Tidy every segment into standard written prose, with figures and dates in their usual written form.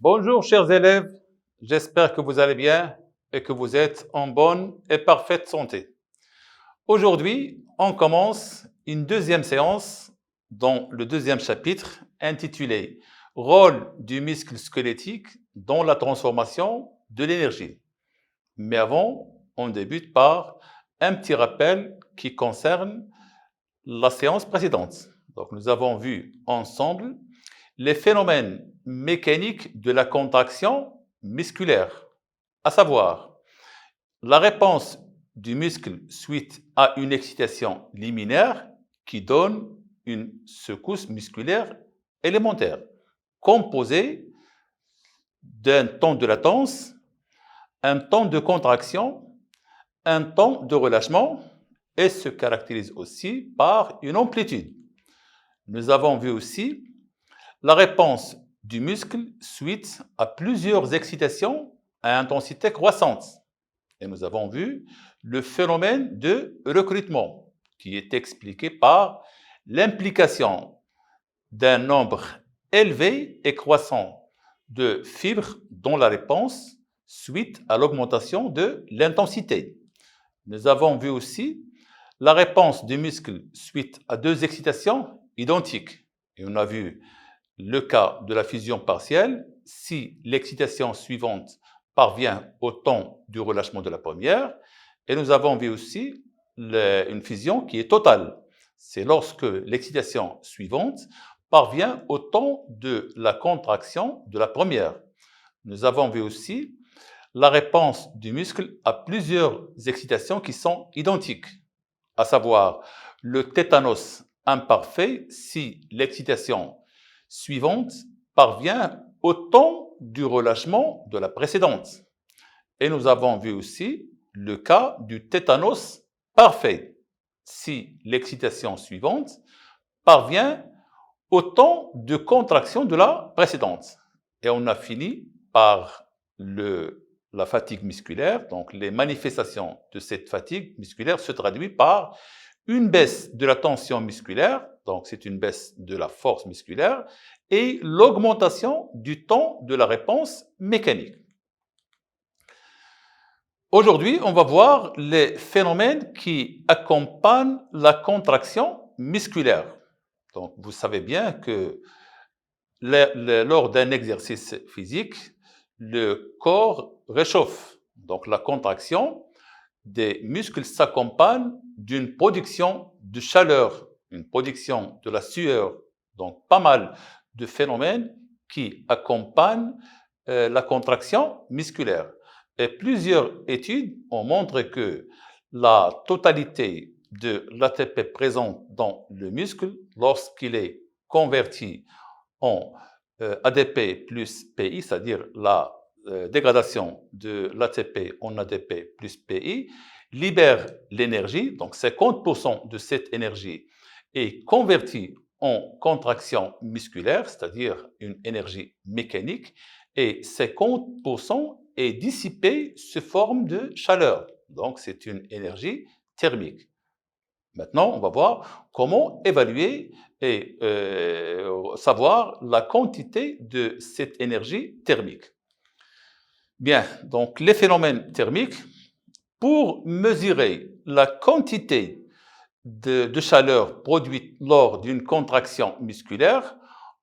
Bonjour chers élèves, j'espère que vous allez bien et que vous êtes en bonne et parfaite santé. Aujourd'hui, on commence une deuxième séance dans le deuxième chapitre intitulé Rôle du muscle squelettique dans la transformation de l'énergie. Mais avant, on débute par un petit rappel qui concerne la séance précédente. Donc, nous avons vu ensemble les phénomènes mécaniques de la contraction musculaire, à savoir la réponse du muscle suite à une excitation liminaire qui donne une secousse musculaire élémentaire, composée d'un temps de latence, un temps de contraction, un temps de relâchement et se caractérise aussi par une amplitude. Nous avons vu aussi la réponse du muscle suite à plusieurs excitations à intensité croissante. Et nous avons vu le phénomène de recrutement qui est expliqué par l'implication d'un nombre élevé et croissant de fibres dans la réponse suite à l'augmentation de l'intensité. Nous avons vu aussi la réponse du muscle suite à deux excitations identiques. Et on a vu le cas de la fusion partielle si l'excitation suivante parvient au temps du relâchement de la première. Et nous avons vu aussi une fusion qui est totale. C'est lorsque l'excitation suivante parvient au temps de la contraction de la première. Nous avons vu aussi la réponse du muscle à plusieurs excitations qui sont identiques, à savoir le tétanos imparfait si l'excitation suivante parvient au temps du relâchement de la précédente. Et nous avons vu aussi le cas du tétanos parfait si l'excitation suivante parvient au temps de contraction de la précédente. Et on a fini par la fatigue musculaire. Donc, les manifestations de cette fatigue musculaire se traduisent par une baisse de la tension musculaire, donc c'est une baisse de la force musculaire, et l'augmentation du temps de la réponse mécanique. Aujourd'hui, on va voir les phénomènes qui accompagnent la contraction musculaire. Donc, vous savez bien que lors d'un exercice physique, le corps réchauffe. Donc, la contraction des muscles s'accompagne d'une production de chaleur, une production de la sueur. Donc, pas mal de phénomènes qui accompagnent la contraction musculaire. Et plusieurs études ont montré que la totalité de l'ATP présent dans le muscle, lorsqu'il est converti en ADP plus PI, c'est-à-dire la dégradation de l'ATP en ADP plus PI, libère l'énergie, donc 50% de cette énergie est convertie en contraction musculaire, c'est-à-dire une énergie mécanique, et 50% est dissipée sous forme de chaleur. Donc, c'est une énergie thermique. Maintenant, on va voir comment évaluer et savoir la quantité de cette énergie thermique. Bien, donc les phénomènes thermiques, pour mesurer la quantité de chaleur produite lors d'une contraction musculaire,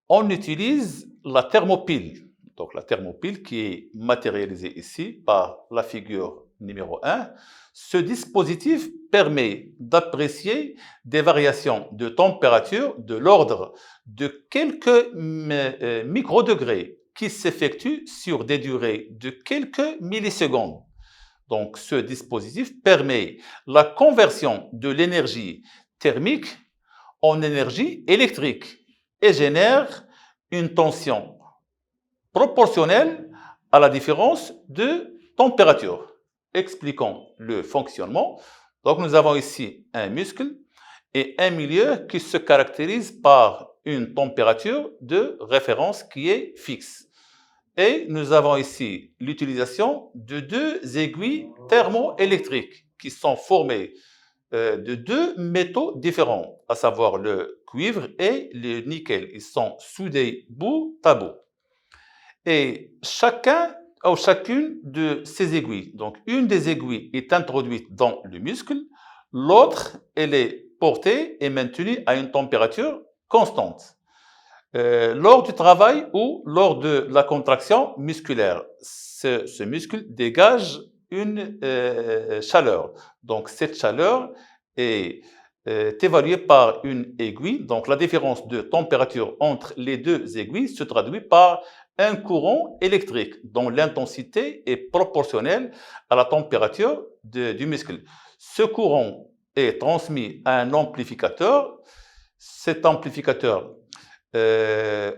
on utilise la thermopile. Donc la thermopile qui est matérialisée ici par la figure numéro 1. Ce dispositif permet d'apprécier des variations de température de l'ordre de quelques microdegrés qui s'effectuent sur des durées de quelques millisecondes. Donc, ce dispositif permet la conversion de l'énergie thermique en énergie électrique et génère une tension proportionnelle à la différence de température. Expliquons le fonctionnement. Donc, nous avons ici un muscle et un milieu qui se caractérise par une température de référence qui est fixe. Et nous avons ici l'utilisation de deux aiguilles thermoélectriques qui sont formées de deux métaux différents, à savoir le cuivre et le nickel. Ils sont soudés bout à bout. et chacune de ces aiguilles. Donc, une des aiguilles est introduite dans le muscle, l'autre, elle est portée et maintenue à une température constante. Lors du travail ou lors de la contraction musculaire, ce muscle dégage une chaleur. Donc, cette chaleur est évaluée par une aiguille. Donc, la différence de température entre les deux aiguilles se traduit par un courant électrique dont l'intensité est proportionnelle à la température du muscle. Ce courant est transmis à un amplificateur. Cet amplificateur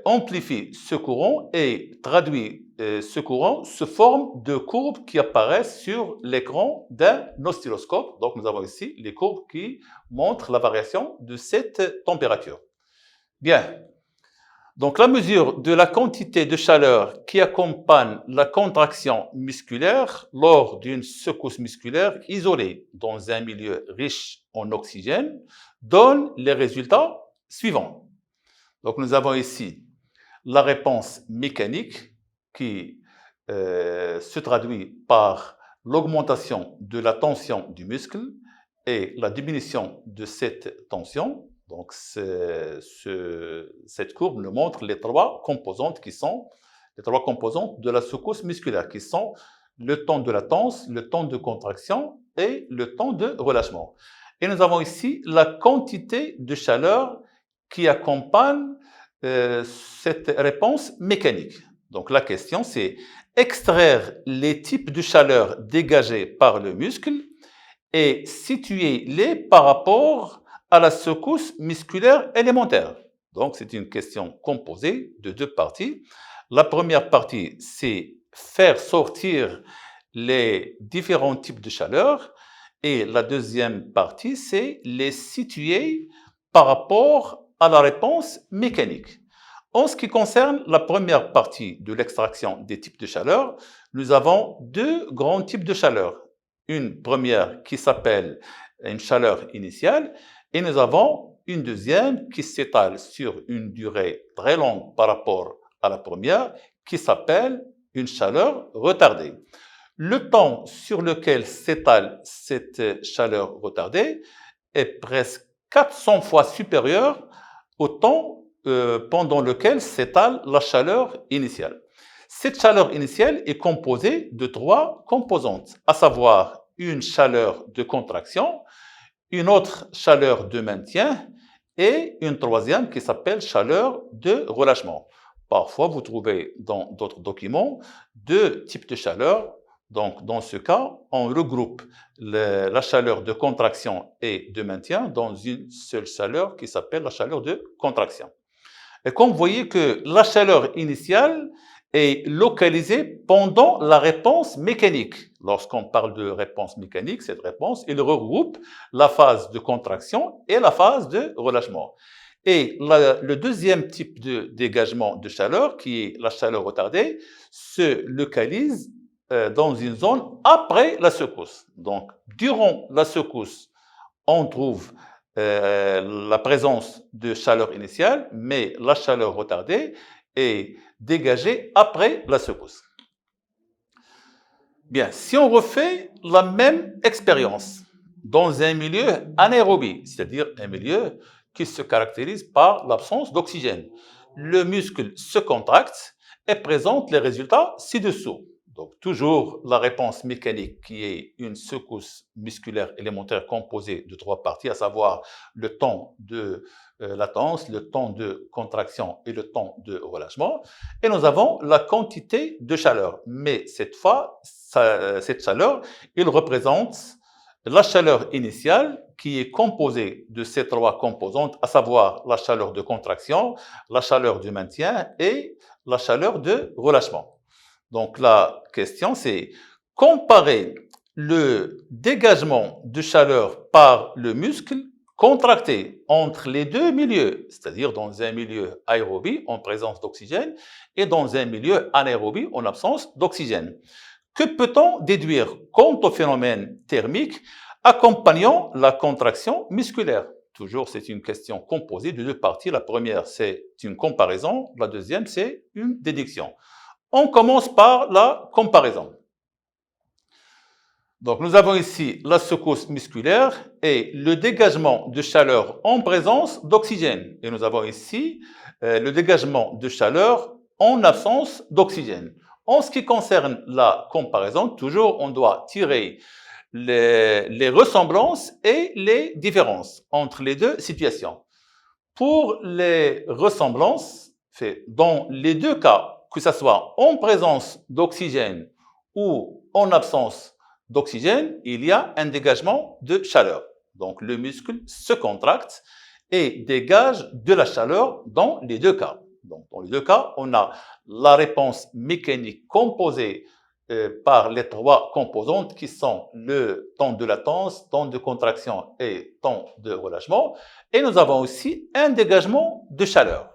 amplifie ce courant et traduit ce courant sous forme de courbes qui apparaissent sur l'écran d'un oscilloscope. Donc, nous avons ici les courbes qui montrent la variation de cette température. Bien. Donc, la mesure de la quantité de chaleur qui accompagne la contraction musculaire lors d'une secousse musculaire isolée dans un milieu riche en oxygène donne les résultats suivants. Donc, nous avons ici la réponse mécanique qui se traduit par l'augmentation de la tension du muscle et la diminution de cette tension. Donc, cette courbe nous montre les trois composantes de la secousse musculaire, qui sont le temps de latence, le temps de contraction et le temps de relâchement. Et nous avons ici la quantité de chaleur qui accompagne cette réponse mécanique. Donc, la question, c'est extraire les types de chaleur dégagés par le muscle et situer-les par rapport à la secousse musculaire élémentaire. Donc, c'est une question composée de deux parties. La première partie, c'est faire sortir les différents types de chaleur et la deuxième partie, c'est les situer par rapport à la réponse mécanique. En ce qui concerne la première partie de l'extraction des types de chaleur, nous avons deux grands types de chaleur. Une première qui s'appelle une chaleur initiale et nous avons une deuxième qui s'étale sur une durée très longue par rapport à la première qui s'appelle une chaleur retardée. Le temps sur lequel s'étale cette chaleur retardée est presque 400 fois supérieur au temps pendant lequel s'étale la chaleur initiale. Cette chaleur initiale est composée de trois composantes, à savoir une chaleur de contraction, une autre chaleur de maintien et une troisième qui s'appelle chaleur de relâchement. Parfois, vous trouvez dans d'autres documents deux types de chaleur. Donc, dans ce cas, on regroupe la chaleur de contraction et de maintien dans une seule chaleur qui s'appelle la chaleur de contraction. Et comme vous voyez que la chaleur initiale est localisée pendant la réponse mécanique. Lorsqu'on parle de réponse mécanique, cette réponse, elle regroupe la phase de contraction et la phase de relâchement. Et le deuxième type de dégagement de chaleur, qui est la chaleur retardée, se localise dans une zone après la secousse. Donc, durant la secousse, on trouve la présence de chaleur initiale, mais la chaleur retardée est dégagée après la secousse. Bien, si on refait la même expérience dans un milieu anaérobie, c'est-à-dire un milieu qui se caractérise par l'absence d'oxygène, le muscle se contracte et présente les résultats ci-dessous. Donc, toujours la réponse mécanique qui est une secousse musculaire élémentaire composée de trois parties, à savoir le temps de latence, le temps de contraction et le temps de relâchement. Et nous avons la quantité de chaleur. Mais cette fois, cette chaleur, elle représente la chaleur initiale qui est composée de ces trois composantes, à savoir la chaleur de contraction, la chaleur du maintien et la chaleur de relâchement. Donc, la question, c'est comparer le dégagement de chaleur par le muscle contracté entre les deux milieux, c'est-à-dire dans un milieu aérobie en présence d'oxygène et dans un milieu anaérobie en absence d'oxygène. Que peut-on déduire quant au phénomène thermique accompagnant la contraction musculaire? Toujours, c'est une question composée de deux parties. La première, c'est une comparaison. La deuxième, c'est une déduction. On commence par la comparaison. Donc, nous avons ici la secousse musculaire et le dégagement de chaleur en présence d'oxygène. Et nous avons ici le dégagement de chaleur en absence d'oxygène. En ce qui concerne la comparaison, toujours, on doit tirer les ressemblances et les différences entre les deux situations. Pour les ressemblances, dans les deux cas, que ce soit en présence d'oxygène ou en absence d'oxygène, il y a un dégagement de chaleur. Donc, le muscle se contracte et dégage de la chaleur dans les deux cas. Donc, dans les deux cas, on a la réponse mécanique composée par les trois composantes qui sont le temps de latence, temps de contraction et temps de relâchement. Et nous avons aussi un dégagement de chaleur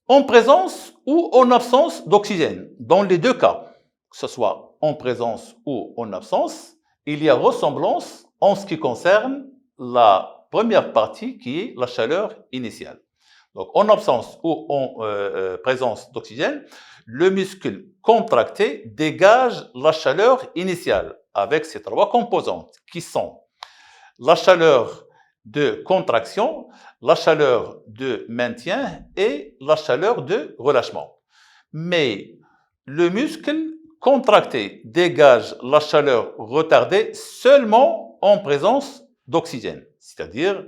en présence ou en absence d'oxygène. Dans les deux cas, que ce soit en présence ou en absence, il y a ressemblance en ce qui concerne la première partie qui est la chaleur initiale. Donc, en absence ou en présence d'oxygène, le muscle contracté dégage la chaleur initiale avec ces trois composantes qui sont la chaleur de contraction, la chaleur de maintien et la chaleur de relâchement. Mais le muscle contracté dégage la chaleur retardée seulement en présence d'oxygène, c'est-à-dire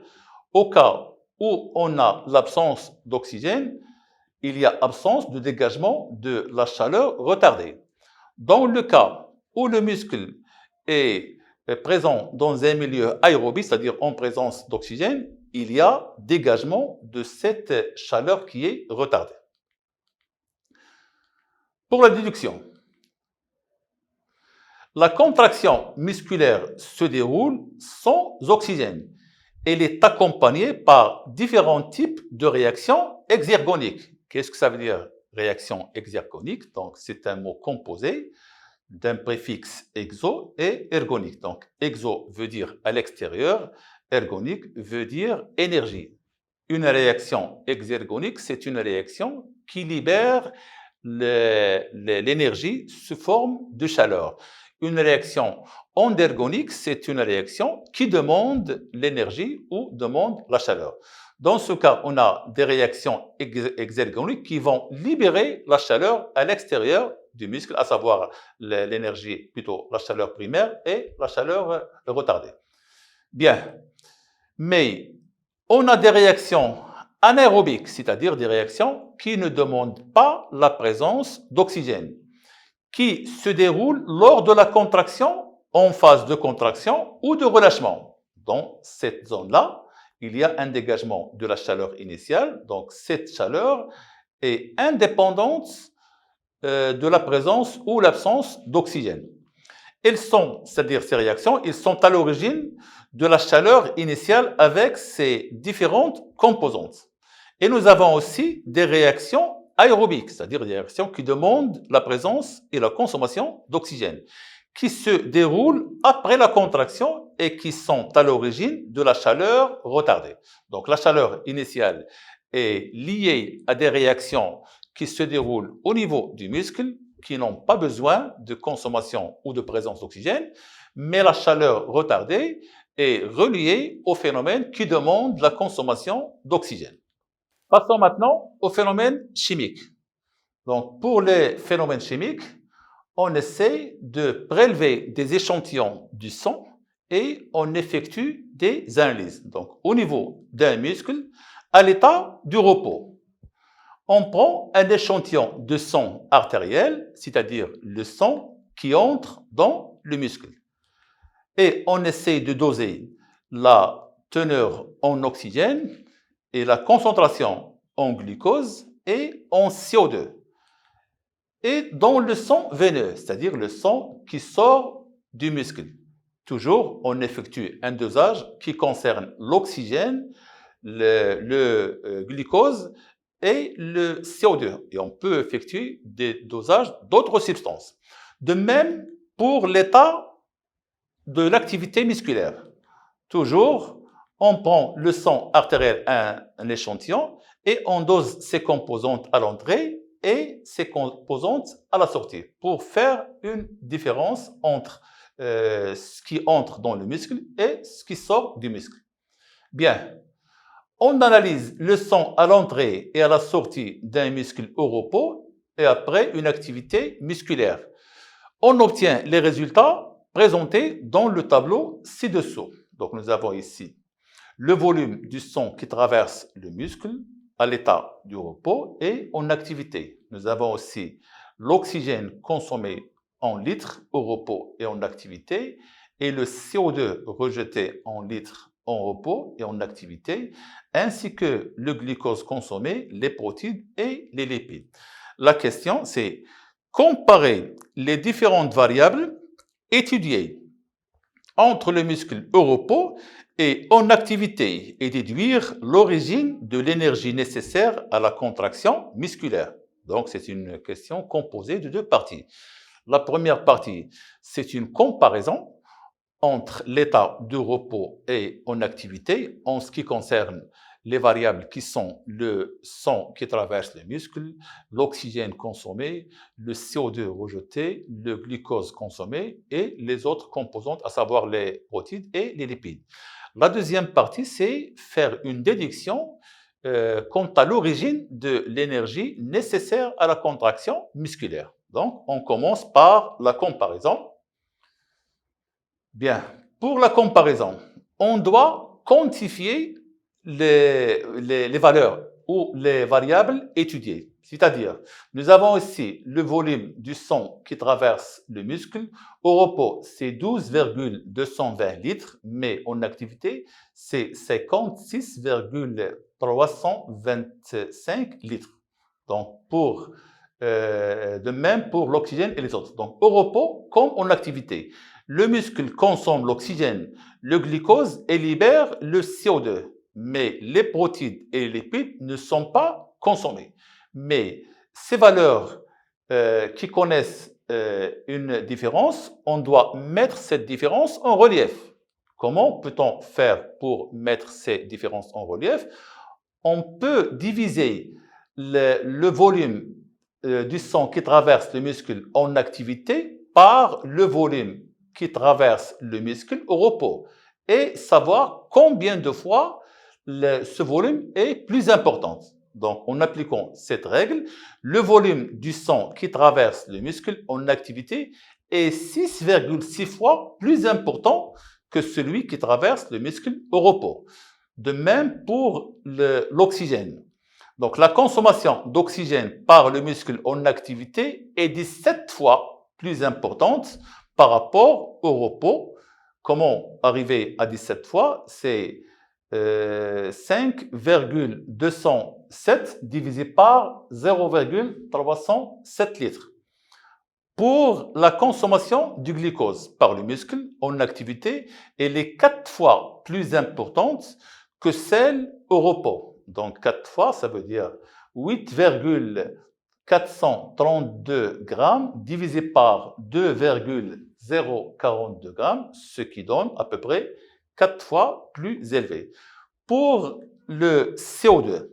au cas où on a l'absence d'oxygène, il y a absence de dégagement de la chaleur retardée. Dans le cas où le muscle est présent dans un milieu aérobie, c'est-à-dire en présence d'oxygène, il y a dégagement de cette chaleur qui est retardée. Pour la déduction, la contraction musculaire se déroule sans oxygène. Elle est accompagnée par différents types de réactions exergoniques. Qu'est-ce que ça veut dire, réaction exergonique? Donc, c'est un mot composé d'un préfixe exo et ergonique. Donc, exo veut dire à l'extérieur, ergonique veut dire énergie. Une réaction exergonique, c'est une réaction qui libère l'énergie sous forme de chaleur. Une réaction endergonique, c'est une réaction qui demande l'énergie ou demande la chaleur. Dans ce cas, on a des réactions exergoniques qui vont libérer la chaleur à l'extérieur du muscle, à savoir l'énergie, plutôt la chaleur primaire et la chaleur retardée. Bien, mais on a des réactions anaérobiques, c'est-à-dire des réactions qui ne demandent pas la présence d'oxygène, qui se déroulent lors de la contraction, en phase de contraction ou de relâchement. Dans cette zone-là, il y a un dégagement de la chaleur initiale, donc cette chaleur est indépendante de la présence ou l'absence d'oxygène. Elles sont, c'est-à-dire ces réactions, ils sont à l'origine de la chaleur initiale avec ses différentes composantes. Et nous avons aussi des réactions aérobiques, c'est-à-dire des réactions qui demandent la présence et la consommation d'oxygène, qui se déroulent après la contraction et qui sont à l'origine de la chaleur retardée. Donc la chaleur initiale est liée à des réactions qui se déroulent au niveau du muscle, qui n'ont pas besoin de consommation ou de présence d'oxygène, mais la chaleur retardée est reliée au phénomène qui demande la consommation d'oxygène. Passons maintenant aux phénomènes chimiques. Donc, pour les phénomènes chimiques, on essaie de prélever des échantillons du sang et on effectue des analyses. Donc, au niveau d'un muscle, à l'état du repos, on prend un échantillon de sang artériel, c'est-à-dire le sang qui entre dans le muscle. Et on essaie de doser la teneur en oxygène et la concentration en glucose et en CO2. Et dans le sang veineux, c'est-à-dire le sang qui sort du muscle. Toujours, on effectue un dosage qui concerne l'oxygène, le glucose et le CO2. Et on peut effectuer des dosages d'autres substances. De même pour l'état de l'activité musculaire. Toujours, on prend le sang artériel, un échantillon, et on dose ses composantes à l'entrée et ses composantes à la sortie pour faire une différence entre ce qui entre dans le muscle et ce qui sort du muscle. Bien, on analyse le sang à l'entrée et à la sortie d'un muscle au repos et après une activité musculaire. On obtient les résultats présentés dans le tableau ci-dessous. Donc nous avons ici le volume du sang qui traverse le muscle à l'état du repos et en activité. Nous avons aussi l'oxygène consommé en litres au repos et en activité et le CO2 rejeté en litres en repos et en activité, ainsi que le glucose consommé, les protéines et les lipides. La question, c'est comparer les différentes variables étudiées entre le muscle au repos et en activité et déduire l'origine de l'énergie nécessaire à la contraction musculaire. Donc, c'est une question composée de deux parties. La première partie, c'est une comparaison entre l'état de repos et en activité en ce qui concerne les variables qui sont le sang qui traverse les muscles, l'oxygène consommé, le CO2 rejeté, le glucose consommé et les autres composantes, à savoir les protéines et les lipides. La deuxième partie, c'est faire une déduction quant à l'origine de l'énergie nécessaire à la contraction musculaire. Donc, on commence par la comparaison. Bien, pour la comparaison, on doit quantifier les valeurs ou les variables étudiées. C'est-à-dire, nous avons ici le volume du sang qui traverse le muscle. Au repos, c'est 12,220 litres, mais en activité, c'est 56,325 litres. Donc, de même pour l'oxygène et les autres. Donc, au repos comme en activité. Le muscle consomme l'oxygène, le glucose et libère le CO2. Mais les protéines et les lipides ne sont pas consommés. Mais ces valeurs qui connaissent une différence, on doit mettre cette différence en relief. Comment peut-on faire pour mettre ces différences en relief? On peut diviser le volume du sang qui traverse le muscle en activité par le volume qui traverse le muscle au repos et savoir combien de fois ce volume est plus important. Donc, en appliquant cette règle, le volume du sang qui traverse le muscle en activité est 6,6 fois plus important que celui qui traverse le muscle au repos. De même pour l'oxygène. Donc, la consommation d'oxygène par le muscle en activité est 17 fois plus importante par rapport au repos. Comment arriver à 17 fois? C'est 5,207 divisé par 0,307 litres. Pour la consommation du glucose par le muscle en activité, elle est 4 fois plus importante que celle au repos. Donc 4 fois, ça veut dire 8,432 grammes divisé par 2,042 grammes, ce qui donne à peu près 4 fois plus élevé. Pour le CO2,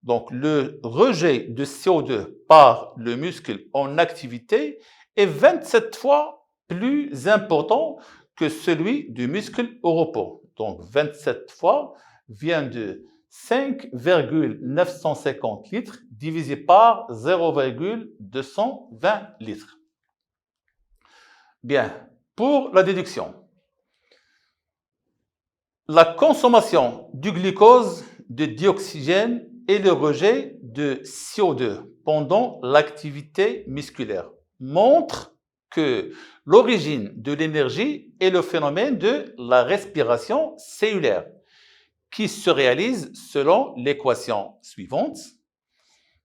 donc le rejet de CO2 par le muscle en activité est 27 fois plus important que celui du muscle au repos. Donc 27 fois vient de 5,950 litres divisé par 0,220 litres. Bien, pour la déduction. La consommation du glucose, de dioxygène et le rejet de CO2 pendant l'activité musculaire montrent que l'origine de l'énergie est le phénomène de la respiration cellulaire qui se réalise selon l'équation suivante.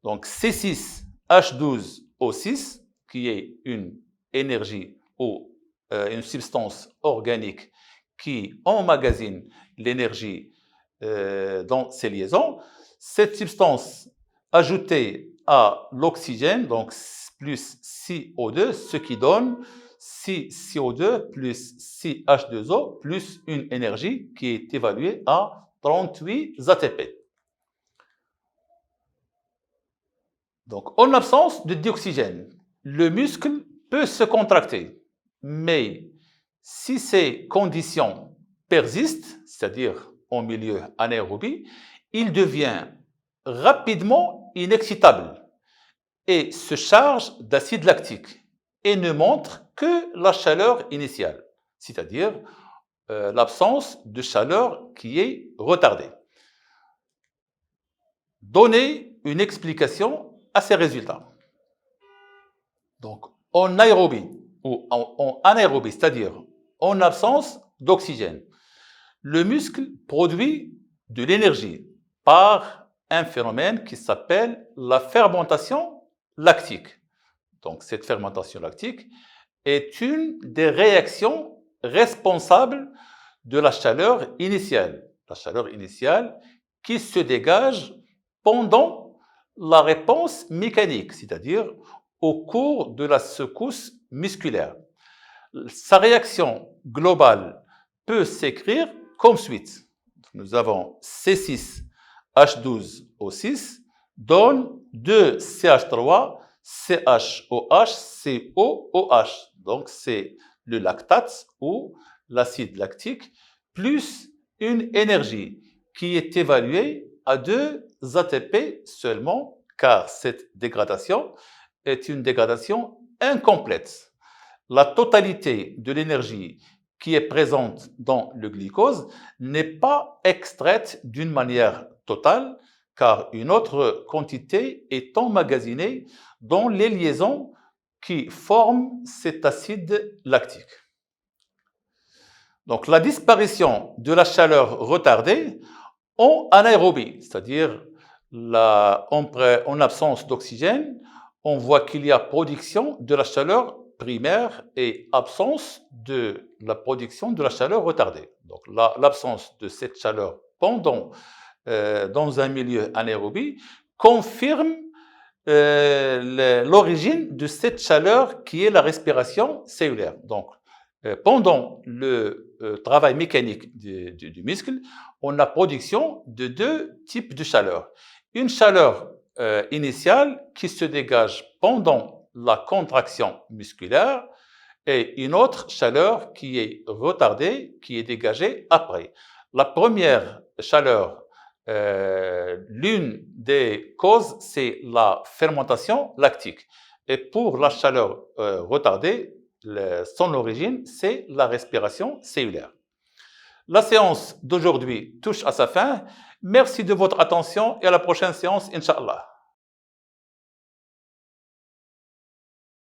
Donc C6H12O6 qui est une énergie ou une substance organique qui emmagasine l'énergie dans ces liaisons. Cette substance ajoutée à l'oxygène, donc plus CO2, ce qui donne 6CO2 plus 6H2O plus une énergie qui est évaluée à 38 ATP. Donc, en absence de dioxygène, le muscle peut se contracter, mais si ces conditions persistent, c'est-à-dire en milieu anaérobie, il devient rapidement inexcitable et se charge d'acide lactique et ne montre que la chaleur initiale, c'est-à-dire l'absence de chaleur qui est retardée. Donnez une explication à ces résultats. Donc, en aérobie ou en anaérobie, c'est-à-dire en absence d'oxygène, le muscle produit de l'énergie par un phénomène qui s'appelle la fermentation lactique. Donc, cette fermentation lactique est une des réactions responsables de la chaleur initiale. La chaleur initiale qui se dégage pendant la réponse mécanique, c'est-à-dire au cours de la secousse musculaire. Sa réaction globale peut s'écrire comme suite. Nous avons C6H12O6 donne 2CH3 CHOH COOH. Donc c'est le lactate ou l'acide lactique plus une énergie qui est évaluée à 2 ATP seulement, car cette dégradation est une dégradation incomplète. La totalité de l'énergie qui est présente dans le glucose n'est pas extraite d'une manière totale, car une autre quantité est emmagasinée dans les liaisons qui forment cet acide lactique. Donc, la disparition de la chaleur retardée en anaérobie, c'est-à-dire en absence d'oxygène, on voit qu'il y a production de la chaleur primaire et absence de la production de la chaleur retardée. Donc, l'absence de cette chaleur dans un milieu anaérobie confirme l'origine de cette chaleur qui est la respiration cellulaire. Donc, pendant le travail mécanique du muscle, on a production de 2 types de chaleur. Une chaleur initiale qui se dégage pendant la contraction musculaire et une autre chaleur qui est retardée, qui est dégagée après. La première chaleur, l'une des causes, c'est la fermentation lactique. Et pour la chaleur retardée, son origine, c'est la respiration cellulaire. La séance d'aujourd'hui touche à sa fin. Merci de votre attention et à la prochaine séance, Inch'Allah.